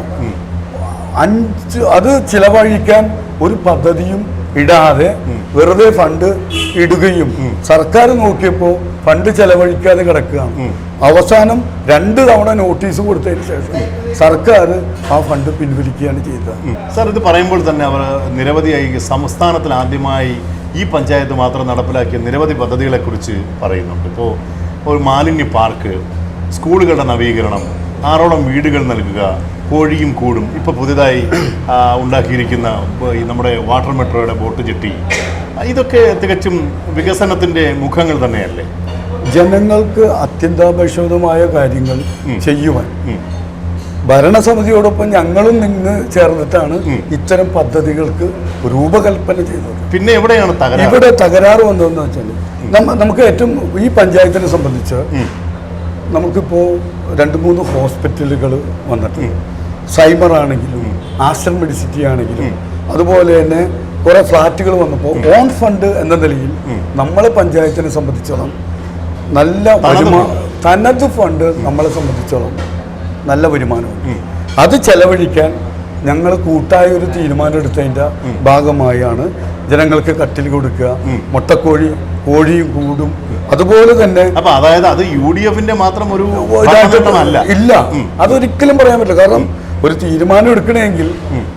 S3: അത് ചിലവഴിക്കാൻ ഒരു പദ്ധതിയും ഇടാതെ വെറുതെ ഫണ്ട് ഇടുകയും സർക്കാർ നോക്കിയപ്പോൾ ഫണ്ട് ചെലവഴിക്കാതെ കിടക്കുകയാണ്. അവസാനം 2 തവണ നോട്ടീസ് കൊടുത്തതിന് ശേഷം സർക്കാർ ആ ഫണ്ട് പിൻവലിക്കുകയാണ് ചെയ്തത്.
S1: സാർ, ഇത് പറയുമ്പോൾ തന്നെ അവർ നിരവധിയായി സംസ്ഥാനത്തിൽ ആദ്യമായി ഈ പഞ്ചായത്ത് മാത്രം നടപ്പിലാക്കിയ നിരവധി പദ്ധതികളെക്കുറിച്ച് പറയുന്നുണ്ട്. ഇപ്പോൾ ഒരു മാലിന്യ പാർക്ക്, സ്കൂളുകളുടെ നവീകരണം, 6ഓളം വീടുകൾ നൽകുക, കോഴിയും കൂടും, ഇപ്പോൾ പുതിയതായി ഉണ്ടാക്കിയിരിക്കുന്ന ഈ നമ്മുടെ വാട്ടർ മെട്രോയുടെ ബോട്ട് ജെട്ടി, ഇതൊക്കെ തികച്ചും വികസനത്തിൻ്റെ മുഖങ്ങൾ തന്നെയല്ലേ?
S3: ജനങ്ങൾക്ക് അത്യന്താപേക്ഷിതമായ കാര്യങ്ങൾ ചെയ്യുവാൻ ഭരണസമിതിയോടൊപ്പം ഞങ്ങളും നിന്ന് ചേർന്നിട്ടാണ് ഇത്തരം പദ്ധതികൾക്ക് രൂപകൽപ്പന ചെയ്തത്.
S1: പിന്നെ എവിടെയാണ്
S3: ഇവിടെ തകരാറ് വന്നതെന്ന് വെച്ചാൽ നമുക്ക് ഏറ്റവും ഈ പഞ്ചായത്തിനെ സംബന്ധിച്ച് നമുക്കിപ്പോൾ 2-3 ഹോസ്പിറ്റലുകൾ വന്നിട്ടുണ്ട്. സൈബർ ആണെങ്കിലും ആസ്റ്റർ മെഡിസിറ്റി ആണെങ്കിലും അതുപോലെ തന്നെ കുറേ ഫ്ലാറ്റുകൾ വന്നപ്പോൾ ഓൺ ഫണ്ട് എന്ന നിലയിൽ നമ്മളെ പഞ്ചായത്തിനെ സംബന്ധിച്ചോളം നല്ല തനത് ഫണ്ട് നമ്മളെ സംബന്ധിച്ചോളം നല്ല വരുമാനമുണ്ട്. അത് ചെലവഴിക്കാൻ ഞങ്ങൾ കൂട്ടായ ഒരു തീരുമാനം എടുത്തതിൻ്റെ ഭാഗമായാണ് ജനങ്ങൾക്ക് കട്ടിൽ കൊടുക്കുക, കോഴിയും കൂടും. അതുപോലെ തന്നെ
S1: അതായത് അത് UDFന്റെ മാത്രം ഒരു
S3: ഇല്ല, അതൊരിക്കലും പറയാൻ പറ്റില്ല. കാരണം ഒരു തീരുമാനം എടുക്കണമെങ്കിൽ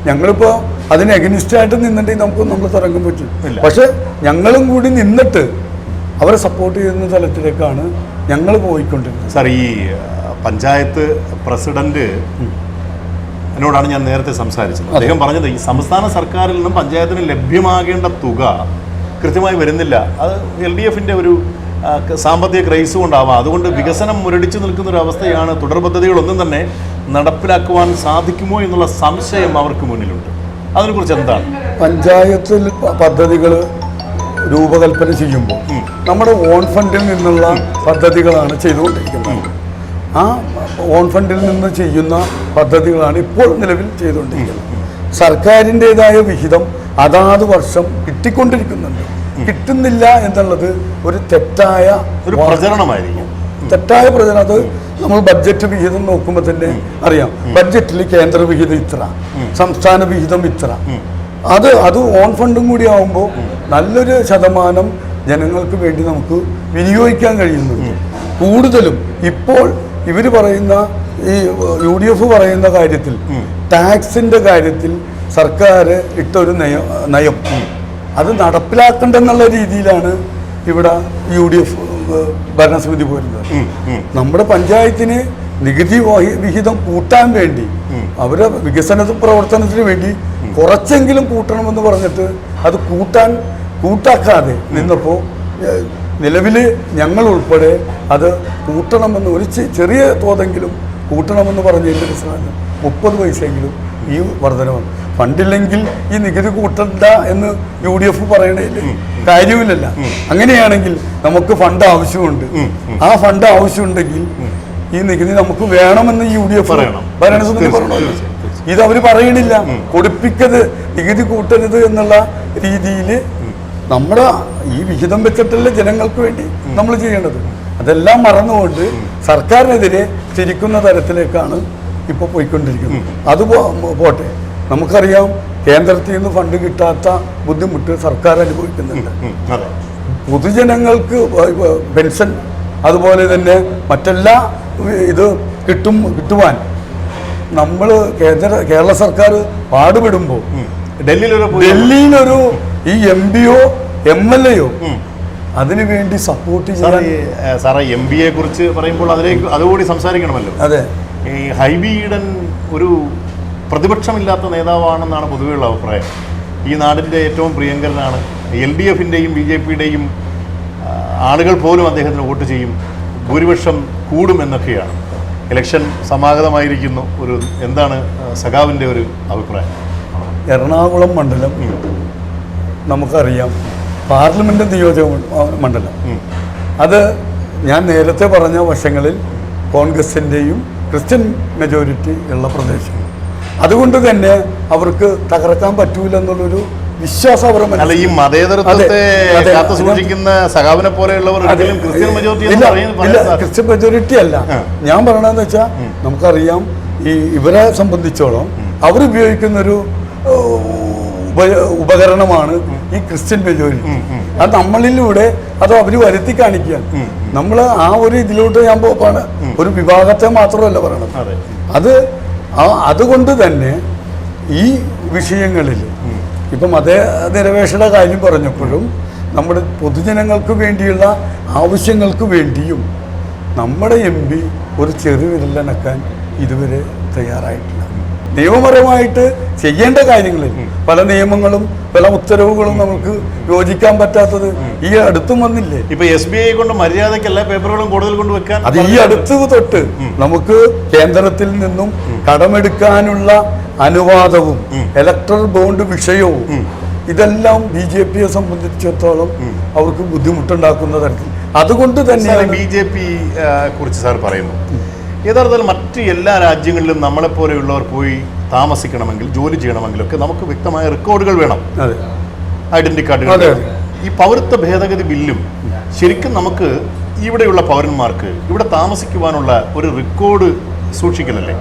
S3: ഞങ്ങളിപ്പോൾ അതിന് എഗനിസ്റ്റായിട്ട് നിന്നിട്ടുണ്ടെങ്കിൽ നമ്മൾ തുടങ്ങാൻ പറ്റും. പക്ഷെ ഞങ്ങളും കൂടി നിന്നിട്ട് അവരെ സപ്പോർട്ട് ചെയ്യുന്ന തലത്തിലേക്കാണ് ഞങ്ങൾ പോയിക്കൊണ്ടിരുന്നത്.
S1: സാർ, ഈ പഞ്ചായത്ത് പ്രസിഡന്റ് എന്നോടാണ് ഞാൻ നേരത്തെ സംസാരിച്ചത്. അദ്ദേഹം പറഞ്ഞത് ഈ സംസ്ഥാന സർക്കാരിൽ നിന്നും പഞ്ചായത്തിന് ലഭ്യമാകേണ്ട തുക കൃത്യമായി വരുന്നില്ല. അത് LDFന്റെ ഒരു സാമ്പത്തിക ക്രൈസ് കൊണ്ടാവാം. അതുകൊണ്ട് വികസനം മുരടിച്ചു നിൽക്കുന്ന ഒരു അവസ്ഥയാണ്. തുടർ പദ്ധതികളൊന്നും തന്നെ നടപ്പിലാക്കുവാൻ സാധിക്കുമോ എന്നുള്ള സംശയം അവർക്ക് മുന്നിലുണ്ട്. അതിനെക്കുറിച്ച് എന്താണ്?
S3: പഞ്ചായത്തിൽ പദ്ധതികൾ രൂപകൽപ്പന ചെയ്യുമ്പോൾ നമ്മുടെ ഓൺ ഫണ്ടിൽ നിന്നുള്ള പദ്ധതികളാണ് ചെയ്തുകൊണ്ടിരിക്കുന്നത്. ആ ഓൺ ഫണ്ടിൽ നിന്ന് ചെയ്യുന്ന പദ്ധതികളാണ് ഇപ്പോൾ നിലവിൽ ചെയ്തുകൊണ്ടിരിക്കുന്നത്. സർക്കാരിൻ്റെതായ വിഹിതം അതാത് വർഷം കിട്ടിക്കൊണ്ടിരിക്കുന്നുണ്ട്. കിട്ടുന്നില്ല എന്നുള്ളത് ഒരു തെറ്റായ
S1: ഒരു പ്രചരണമായിരിക്കും.
S3: തെറ്റായ പ്രചരണം. അത് നമ്മൾ ബഡ്ജറ്റ് വിഹിതം നോക്കുമ്പോൾ തന്നെ അറിയാം. ബഡ്ജറ്റിൽ കേന്ദ്ര വിഹിതം ഇത്ര, സംസ്ഥാന വിഹിതം ഇത്ര. അത് ഓൺ ഫണ്ടും കൂടി ആവുമ്പോൾ നല്ലൊരു ശതമാനം ജനങ്ങൾക്ക് വേണ്ടി നമുക്ക് വിനിയോഗിക്കാൻ കഴിയുന്നുണ്ട്. കൂടുതലും ഇപ്പോൾ ഇവർ പറയുന്ന ഈ UDF പറയുന്ന കാര്യത്തിൽ, ടാക്സിന്റെ കാര്യത്തിൽ സർക്കാർ ഇട്ടൊരു നയം അത് നടപ്പിലാക്കണ്ടെന്നുള്ള രീതിയിലാണ് ഇവിടെ UDF ഭരണസമിതി പോരുന്നത്. നമ്മുടെ പഞ്ചായത്തിന് നികുതി വിഹിതം കൂട്ടാൻ വേണ്ടി, അവരുടെ വികസന പ്രവർത്തനത്തിന് വേണ്ടി കുറച്ചെങ്കിലും കൂട്ടണമെന്ന് പറഞ്ഞിട്ട് അത് കൂട്ടാക്കാതെ നിന്നപ്പോൾ നിലവിൽ ഞങ്ങൾ ഉൾപ്പെടെ അത് കൂട്ടണമെന്ന് ഒരു ചെറിയ തോതെങ്കിലും കൂട്ടണമെന്ന് പറഞ്ഞതിൻ്റെ അടിസ്ഥാനം 30 പൈസയെങ്കിലും ഈ വർധനമാണ്. ഫണ്ടില്ലെങ്കിൽ ഈ നികുതി കൂട്ടണ്ട എന്ന് UDF പറയണതിൽ കാര്യമില്ലല്ല. അങ്ങനെയാണെങ്കിൽ നമുക്ക് ഫണ്ട് ആവശ്യമുണ്ട്. ആ ഫണ്ട് ആവശ്യമുണ്ടെങ്കിൽ ഈ നികുതി നമുക്ക് വേണമെന്ന് UDF ഭരണസമിതി പറയണമല്ലോ. ഇതവർ പറയണില്ല. കൊടുപ്പിക്കത്, നികുതി കൂട്ടരുത് എന്നുള്ള രീതിയിൽ നമ്മുടെ ഈ വിഹിതം വെച്ചിട്ടല്ല ജനങ്ങൾക്ക് വേണ്ടി നമ്മൾ ചെയ്യേണ്ടത്. അതെല്ലാം മറന്നുകൊണ്ട് സർക്കാരിനെതിരെ തിരിക്കുന്ന തരത്തിലേക്കാണ് ഇപ്പോൾ പോയിക്കൊണ്ടിരിക്കുന്നത്. അത് പോട്ടെ, നമുക്കറിയാം കേന്ദ്രത്തിൽ നിന്ന് ഫണ്ട് കിട്ടാത്ത ബുദ്ധിമുട്ട് സർക്കാർ അനുഭവിക്കുന്നുണ്ട്. പൊതുജനങ്ങൾക്ക് പെൻഷൻ അതുപോലെ തന്നെ മറ്റെല്ലാ ഇത് കിട്ടുവാൻ നമ്മൾ കേരള സർക്കാർ പാടുപെടുമ്പോൾ ഡൽഹിയിലൊരു ഈ MPയോ MLAയോ അതിനു വേണ്ടി സപ്പോർട്ട് ചെയ്യാൻ.
S1: സാറേ, MPയെ കുറിച്ച് പറയുമ്പോൾ അതുകൂടി സംസാരിക്കണമല്ലോ.
S3: അതെ,
S1: ഈ ഹൈബി ഈഡൻ ഒരു പ്രതിപക്ഷമില്ലാത്ത നേതാവാണെന്നാണ് പൊതുവെയുള്ള അഭിപ്രായം. ഈ നാടിൻ്റെ ഏറ്റവും പ്രിയങ്കരനാണ്. LDFന്റെയും BJPയുടെയും ആളുകൾ പോലും അദ്ദേഹത്തിന് വോട്ട് ചെയ്യും, ഭൂരിപക്ഷം കൂടുമെന്നൊക്കെയാണ്. ഇലക്ഷൻ സമാഗതമായിരിക്കുന്നു. എന്താണ് സഖാവിൻ്റെ ഒരു അഭിപ്രായം?
S3: എറണാകുളം മണ്ഡലം നമുക്കറിയാം, പാർലമെന്റ് നിയോജക മണ്ഡലം. അത് ഞാൻ നേരത്തെ പറഞ്ഞ വശങ്ങളിൽ കോൺഗ്രസിൻ്റെയും ക്രിസ്ത്യൻ മെജോറിറ്റി ഉള്ള പ്രദേശം. അതുകൊണ്ട് തന്നെ അവർക്ക് തകർക്കാൻ പറ്റൂല എന്നുള്ളൊരു വിശ്വാസം അവർ
S1: ഈ മതേതരത്വത്തെ സൂക്ഷിക്കുന്ന സഖാവിനെ പോലെയുള്ളവർ
S3: ക്രിസ്ത്യൻ മെജോറിറ്റി അല്ല. ഞാൻ പറയണതെന്ന് വെച്ചാൽ നമുക്കറിയാം, ഈ ഇവരെ സംബന്ധിച്ചോളം അവരുപയോഗിക്കുന്നൊരു ഉപകരണമാണ് ഈ ക്രിസ്ത്യൻ മെജോറിറ്റി. അത് നമ്മളിലൂടെ അത് അവർ വരുത്തി കാണിക്കുക. നമ്മൾ ആ ഒരു ഇതിലോട്ട് ഞാൻ പോപ്പാണ് ഒരു വിഭാഗത്തെ മാത്രമല്ല പറയണത്. അതുകൊണ്ട് തന്നെ ഈ വിഷയങ്ങളിൽ ഇപ്പം മതനിരപേക്ഷയുടെ കാര്യം പറഞ്ഞപ്പോഴും നമ്മുടെ പൊതുജനങ്ങൾക്ക് വേണ്ടിയുള്ള ആവശ്യങ്ങൾക്ക് വേണ്ടിയും നമ്മുടെ MP ഒരു ചെറുവിരലനക്കാൻ ഇതുവരെ തയ്യാറായിട്ടില്ല. നിയമപരമായിട്ട് ചെയ്യേണ്ട കാര്യങ്ങളിൽ പല നിയമങ്ങളും പല ഉത്തരവുകളും നമുക്ക് യോജിക്കാൻ പറ്റാത്തത് ഈ അടുത്തും വന്നില്ലേ.
S1: ഇപ്പൊ SBI കൊണ്ട് മര്യാദയ്ക്കല്ല പേപ്പറുകളും കൂടുതൽ കൊണ്ടുവെക്കാൻ
S3: അത് ഈ അടുത്ത് തൊട്ട് നമുക്ക് കേന്ദ്രത്തിൽ നിന്നും കടമെടുക്കാനുള്ള അനുവാദവും ഇലക്ട്രൽ ബോണ്ട് വിഷയവും ഇതെല്ലാം BJPയെ സംബന്ധിച്ചിടത്തോളം അവർക്ക് ബുദ്ധിമുട്ടുണ്ടാക്കുന്ന തരത്തിൽ. അതുകൊണ്ട് തന്നെ
S1: BJP കുറിച്ച് സാർ പറയുന്നു, യഥാർത്ഥത്തിൽ മറ്റ് എല്ലാ രാജ്യങ്ങളിലും നമ്മളെപ്പോലെയുള്ളവർ പോയി താമസിക്കണമെങ്കിൽ ജോലി ചെയ്യണമെങ്കിലൊക്കെ നമുക്ക് വ്യക്തമായ റെക്കോർഡുകൾ വേണം, ഐഡന്റിറ്റി കാർഡുകൾ. ഈ പൗരത്വ ഭേദഗതി ബില്ലും ശരിക്കും നമുക്ക് ഇവിടെയുള്ള പൗരന്മാർക്ക് ഇവിടെ താമസിക്കുവാനുള്ള ഒരു റെക്കോർഡ് സൂക്ഷിക്കലല്ലേ?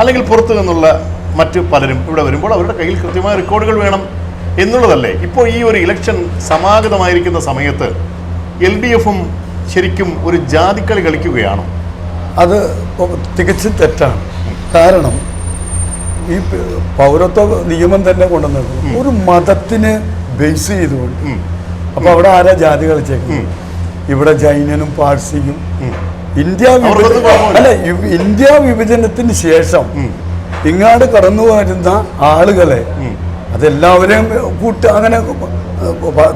S1: അല്ലെങ്കിൽ പുറത്തു നിന്നുള്ള മറ്റു പലരും ഇവിടെ വരുമ്പോൾ അവരുടെ കയ്യിൽ കൃത്യമായ റെക്കോർഡുകൾ വേണം എന്നുള്ളതല്ലേ? ഇപ്പോൾ ഈ ഒരു ഇലക്ഷൻ സമാഗതമായിരിക്കുന്ന സമയത്ത് LDFും ശരിക്കും ഒരു ജാതിക്കളി കളിക്കുകയാണോ? അത്
S3: തികച്ചും തെറ്റാണ്. കാരണം ഈ പൗരത്വ നിയമം തന്നെ കൊണ്ടുവന്നത് ഒരു മതത്തിന് ബേസ് ചെയ്തുകൊണ്ട്. അപ്പൊ അവിടെ ആരാ ജാതി കളിച്ചേക്കുന്നത്? ഇവിടെ ജൈനനും പാഴ്സിയും ഇന്ത്യ വിഭജനത്തിന് ശേഷം ഇങ്ങാട് കടന്നു വരുന്ന ആളുകളെ അതെല്ലാവരെയും അങ്ങനെ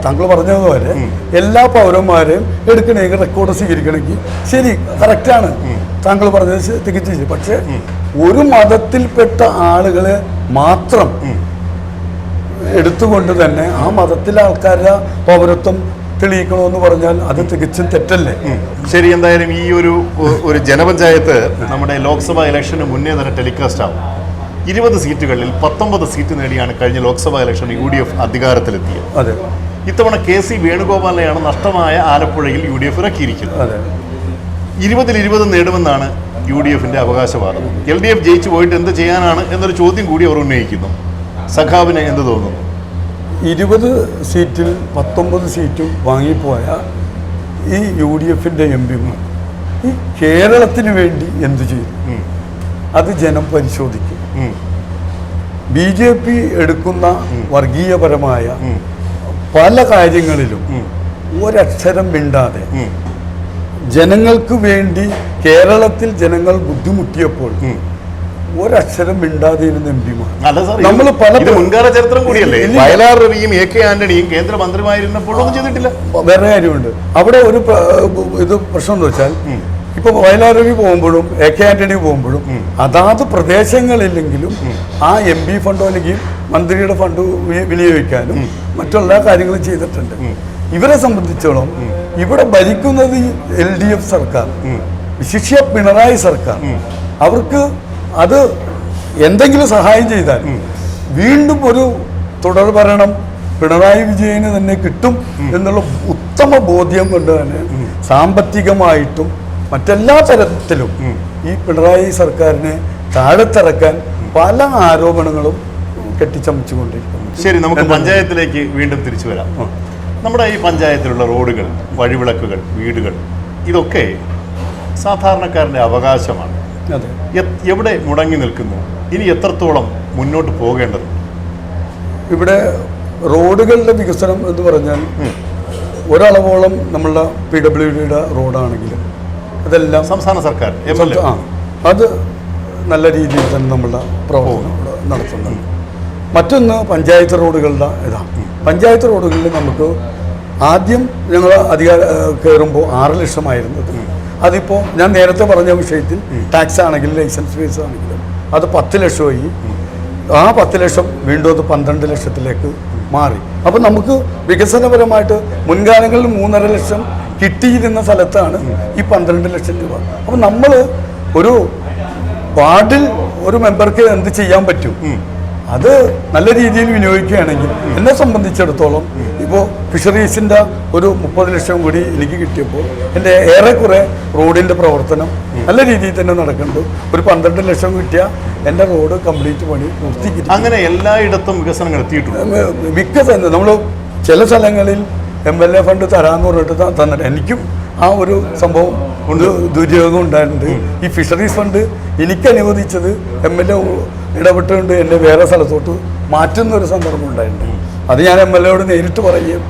S3: താങ്കൾ പറഞ്ഞതുപോലെ എല്ലാ പൗരന്മാരെയും എടുക്കണമെങ്കിൽ റെക്കോർഡ് സ്വീകരിക്കണമെങ്കിൽ ശരി, കറക്റ്റാണ് താങ്കൾ പറഞ്ഞത് തികച്ചു. പക്ഷെ ഒരു മതത്തിൽപ്പെട്ട ആളുകളെ മാത്രം എടുത്തുകൊണ്ട് തന്നെ ആ മതത്തിലെ ആൾക്കാരുടെ പൗരത്വം തെളിയിക്കണമെന്ന് പറഞ്ഞാൽ അത് തികച്ചും തെറ്റല്ലേ?
S1: ശരി, എന്തായാലും ഈ ഒരു ജനപഞ്ചായത്ത് നമ്മുടെ ലോക്സഭാ ഇലക്ഷന് മുന്നേ തന്നെ ടെലികാസ്റ്റ് ആവും. 20 സീറ്റുകളിൽ 19 സീറ്റ് നേടിയാണ് കഴിഞ്ഞ ലോക്സഭാ ഇലക്ഷൻ UDF അധികാരത്തിലെത്തിയത്.
S3: അതെ.
S1: ഇത്തവണ KC വേണുഗോപാലിനെയാണ് നഷ്ടമായ ആലപ്പുഴയിൽ UDF ഇറക്കിയിരിക്കുന്നത്. 20-20 നേടുമെന്നാണ് UDFന്റെ അവകാശവാദം. LDF ജയിച്ചു പോയിട്ട് എന്ത് ചെയ്യാനാണ് എന്നൊരു ചോദ്യം കൂടി അവർ ഉന്നയിക്കുന്നു. സഖാവിന് എന്ത് തോന്നുന്നു?
S3: 20 സീറ്റിൽ 19 സീറ്റും വാങ്ങിപ്പോയ ഈ UDFന്റെ MPമാർ ഈ കേരളത്തിന് വേണ്ടി എന്തു ചെയ്തു? അത് ജനം പരിശോധിക്കും. BJP എടുക്കുന്ന വർഗീയപരമായ പല കാര്യങ്ങളിലും ഒരക്ഷരം മിണ്ടാതെ ജനങ്ങൾക്ക് വേണ്ടി കേരളത്തിൽ ജനങ്ങൾ ബുദ്ധിമുട്ടിയപ്പോൾ ഒരക്ഷരം മിണ്ടാതെ ഇരുന്ന MPമാർ നമ്മൾ പല
S1: മുൻകാല ചരിത്രം കൂടിയല്ലേ. വയലാർ രവിയും AK ആന്റണിയും കേന്ദ്രമന്ത്രിമായിരുന്നപ്പോൾ ഒന്നും ചെയ്തിട്ടില്ല.
S3: വേറെ കാര്യമുണ്ട് അവിടെ ഒരു ഇത് പ്രശ്നം എന്ന് വെച്ചാൽ ഇപ്പൊ വയലാർ രവി പോകുമ്പോഴും AK ആന്റണി പോകുമ്പോഴും അതാത് പ്രദേശങ്ങളില്ലെങ്കിലും ആ MP ഫണ്ടോ അല്ലെങ്കിൽ മന്ത്രിയുടെ ഫണ്ട് വിനിയോഗിക്കാനും മറ്റുള്ള കാര്യങ്ങളും ചെയ്തിട്ടുണ്ട്. ഇവരെ സംബന്ധിച്ചോളം ഇവിടെ ഭരിക്കുന്നത് LDF സർക്കാർ, വിശിഷ്യ പിണറായി സർക്കാർ. അവർക്ക് അത് എന്തെങ്കിലും സഹായം ചെയ്താൽ വീണ്ടും ഒരു തുടർഭരണം പിണറായി വിജയന് തന്നെ കിട്ടും എന്നുള്ള ഉത്തമ ബോധ്യം കൊണ്ട് തന്നെ സാമ്പത്തികമായിട്ടും മറ്റെല്ലാ തരത്തിലും ഈ പിണറായി സർക്കാരിനെ താഴത്തിറക്കാൻ പല ആരോപണങ്ങളും കെട്ടിച്ചമച്ചുകൊണ്ടിരിക്കുന്നു.
S1: ശരി, നമുക്ക് പഞ്ചായത്തിലേക്ക് വീണ്ടും തിരിച്ചു വരാം. നമ്മുടെ ഈ പഞ്ചായത്തിലുള്ള റോഡുകൾ, വഴിവിളക്കുകൾ, വീടുകൾ ഇതൊക്കെ സാധാരണക്കാരൻ്റെ അവകാശമാണ്. എവിടെ മുടങ്ങി നിൽക്കുന്നു? ഇനി എത്രത്തോളം മുന്നോട്ട് പോകേണ്ടത്?
S3: ഇവിടെ റോഡുകളുടെ വികസനം എന്ന് പറഞ്ഞാൽ ഒരളവോളം നമ്മളുടെ PWDയുടെ റോഡാണെങ്കിലും അതെല്ലാം
S1: സംസ്ഥാന സർക്കാർ
S3: അത് നല്ല രീതിയിൽ തന്നെ നമ്മളുടെ പ്രവർത്തനം നടത്തുന്നുണ്ട്. മറ്റൊന്ന് പഞ്ചായത്ത് റോഡുകളുടെ ഇതാണ്. പഞ്ചായത്ത് റോഡുകളിൽ നമുക്ക് ആദ്യം ഞങ്ങൾ കയറുമ്പോൾ 6 ലക്ഷമായിരുന്നത് അതിപ്പോൾ ഞാൻ നേരത്തെ പറഞ്ഞ വിഷയത്തിൽ ടാക്സ് ആണെങ്കിലും ലൈസൻസ് ഫീസ് ആണെങ്കിലും അത് 10 ലക്ഷമായി. ആ 10 ലക്ഷം വീണ്ടും അത് 12 ലക്ഷത്തിലേക്ക് മാറി. അപ്പം നമുക്ക് വികസനപരമായിട്ട് മുൻകാലങ്ങളിൽ 3.5 ലക്ഷം കിട്ടിയിരുന്ന സ്ഥലത്താണ് ഈ 12 ലക്ഷം രൂപ. അപ്പം നമ്മൾ ഒരു വാർഡിൽ ഒരു മെമ്പർക്ക് എന്ത് ചെയ്യാൻ പറ്റും അത് നല്ല രീതിയിൽ വിനിയോഗിക്കുകയാണെങ്കിൽ എന്നെ സംബന്ധിച്ചിടത്തോളം ഇപ്പോൾ ഫിഷറീസിൻ്റെ ഒരു 30 ലക്ഷം കൂടി എനിക്ക് കിട്ടിയപ്പോൾ എൻ്റെ ഏറെക്കുറെ റോഡിൻ്റെ പ്രവർത്തനം നല്ല രീതിയിൽ തന്നെ നടക്കുന്നുണ്ട്. ഒരു 12 ലക്ഷം കിട്ടിയാൽ എൻ്റെ റോഡ് കംപ്ലീറ്റ് പണി പൂർത്തീകരിക്കും.
S1: അങ്ങനെ എല്ലായിടത്തും വികസനങ്ങൾ എത്തിയിട്ടുണ്ട്.
S3: മിക്ക തന്നെ നമ്മൾ ചില സ്ഥലങ്ങളിൽ MLA ഫണ്ട് തരാമെന്ന് പറഞ്ഞിട്ട് തന്നിട്ട് എനിക്കും ആ ഒരു സംഭവം ദുര്യോഗം ഉണ്ടായിട്ടുണ്ട്. ഈ ഫിഷറീസ് ഫണ്ട് എനിക്ക് അനുവദിച്ചത് MLA ഇടപെട്ടുകൊണ്ട് എന്നെ വേറെ സ്ഥലത്തോട്ട് മാറ്റുന്ന ഒരു സന്ദർഭം ഉണ്ടായിട്ടുണ്ട്. അത് ഞാൻ MLAയോട് നേരിട്ട് പറയും.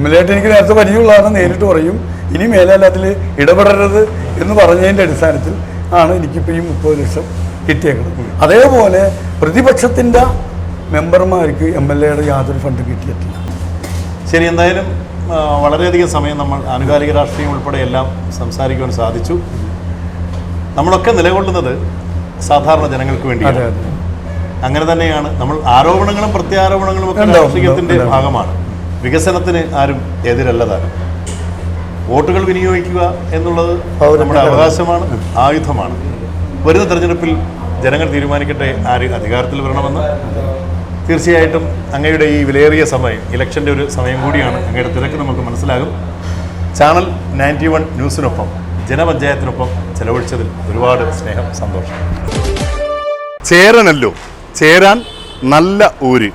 S3: MLA ആയിട്ട് എനിക്ക് നേരത്തെ പരിചയമുള്ളതാണ്, നേരിട്ട് പറയും ഇനി മേലാൽ അതിൽ ഇടപെടരുത് എന്ന് പറഞ്ഞതിൻ്റെ അടിസ്ഥാനത്തിൽ ആണ് എനിക്കിപ്പോൾ ഈ 30 ലക്ഷം കിട്ടിയേക്കുന്നത്. അതേപോലെ പ്രതിപക്ഷത്തിൻ്റെ മെമ്പർമാർക്ക് MLAയുടെ യാതൊരു ഫണ്ട് കിട്ടിയിട്ടില്ല.
S1: ശരി, എന്തായാലും വളരെയധികം സമയം നമ്മൾ ആനുകാലിക രാഷ്ട്രീയം ഉൾപ്പെടെ എല്ലാം സംസാരിക്കുവാൻ സാധിച്ചു. നമ്മളൊക്കെ നിലകൊള്ളുന്നത് സാധാരണ ജനങ്ങൾക്ക് വേണ്ടിയാണ്. അങ്ങനെ തന്നെയാണ് നമ്മൾ ആരോപണങ്ങളും പ്രത്യാരോപണങ്ങളും ഒക്കെ രാഷ്ട്രീയത്തിൻ്റെ ഭാഗമാണ്. വികസനത്തിന് ആരും എതിരല്ലതാണ്. വോട്ടുകൾ വിനിയോഗിക്കുക എന്നുള്ളത് നമ്മുടെ അവകാശമാണ്, ആയുധമാണ്. വരുന്ന തെരഞ്ഞെടുപ്പിൽ ജനങ്ങൾ തീരുമാനിക്കട്ടെ ആര് അധികാരത്തിൽ വരണമെന്ന്. തീർച്ചയായിട്ടും അങ്ങയുടെ ഈ വിലയേറിയ സമയം, ഇലക്ഷൻ്റെ ഒരു സമയം കൂടിയാണ്, അങ്ങയുടെ തിരക്ക് നമുക്ക് മനസ്സിലാകും. ചാനൽ 91 ന്യൂസിനൊപ്പം ജനപഞ്ചായത്തിനൊപ്പം ചെലവഴിച്ചതിൽ ഒരുപാട് സ്നേഹം, സന്തോഷം. ചേരനല്ലോ, ചേരാൻ നല്ല ഊര്.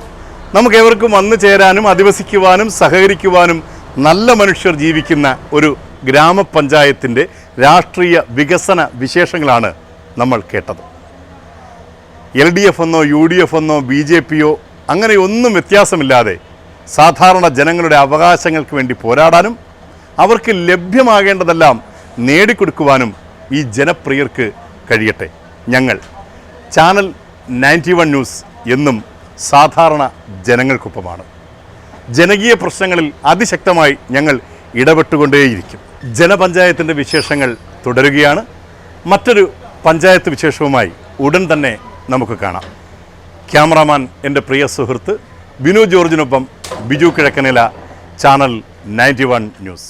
S1: നമുക്കേവർക്കും വന്നു ചേരാനും അധിവസിക്കുവാനും സഹകരിക്കുവാനും നല്ല മനുഷ്യർ ജീവിക്കുന്ന ഒരു ഗ്രാമപഞ്ചായത്തിൻ്റെ രാഷ്ട്രീയ വികസന വിശേഷങ്ങളാണ് നമ്മൾ കേട്ടത്. LDF എന്നോ UDF എന്നോ BJP യോ അങ്ങനെ ഒന്നും വ്യത്യാസമില്ലാതെ സാധാരണ ജനങ്ങളുടെ അവകാശങ്ങൾക്ക് വേണ്ടി പോരാടാനും അവർക്ക് ലഭ്യമാകേണ്ടതെല്ലാം നേടിക്കൊടുക്കുവാനും ഈ ജനപ്രിയർക്ക് കഴിയട്ടെ. ഞങ്ങൾ ചാനൽ 91 ന്യൂസ് എന്നും സാധാരണ ജനങ്ങൾക്കൊപ്പമാണ്. ജനകീയ പ്രശ്നങ്ങളിൽ അതിശക്തമായി ഞങ്ങൾ ഇടപെട്ടുകൊണ്ടേയിരിക്കും. ജനപഞ്ചായത്തിൻ്റെ വിശേഷങ്ങൾ തുടരുകയാണ്. മറ്റൊരു പഞ്ചായത്ത് വിശേഷവുമായി ഉടൻ തന്നെ നമുക്ക് കാണാം. ക്യാമറാമാൻ എൻ്റെ പ്രിയ സുഹൃത്ത് ബിനു ജോർജിനൊപ്പം ബിജു കിഴക്കനില, ചാനൽ 91 ന്യൂസ്.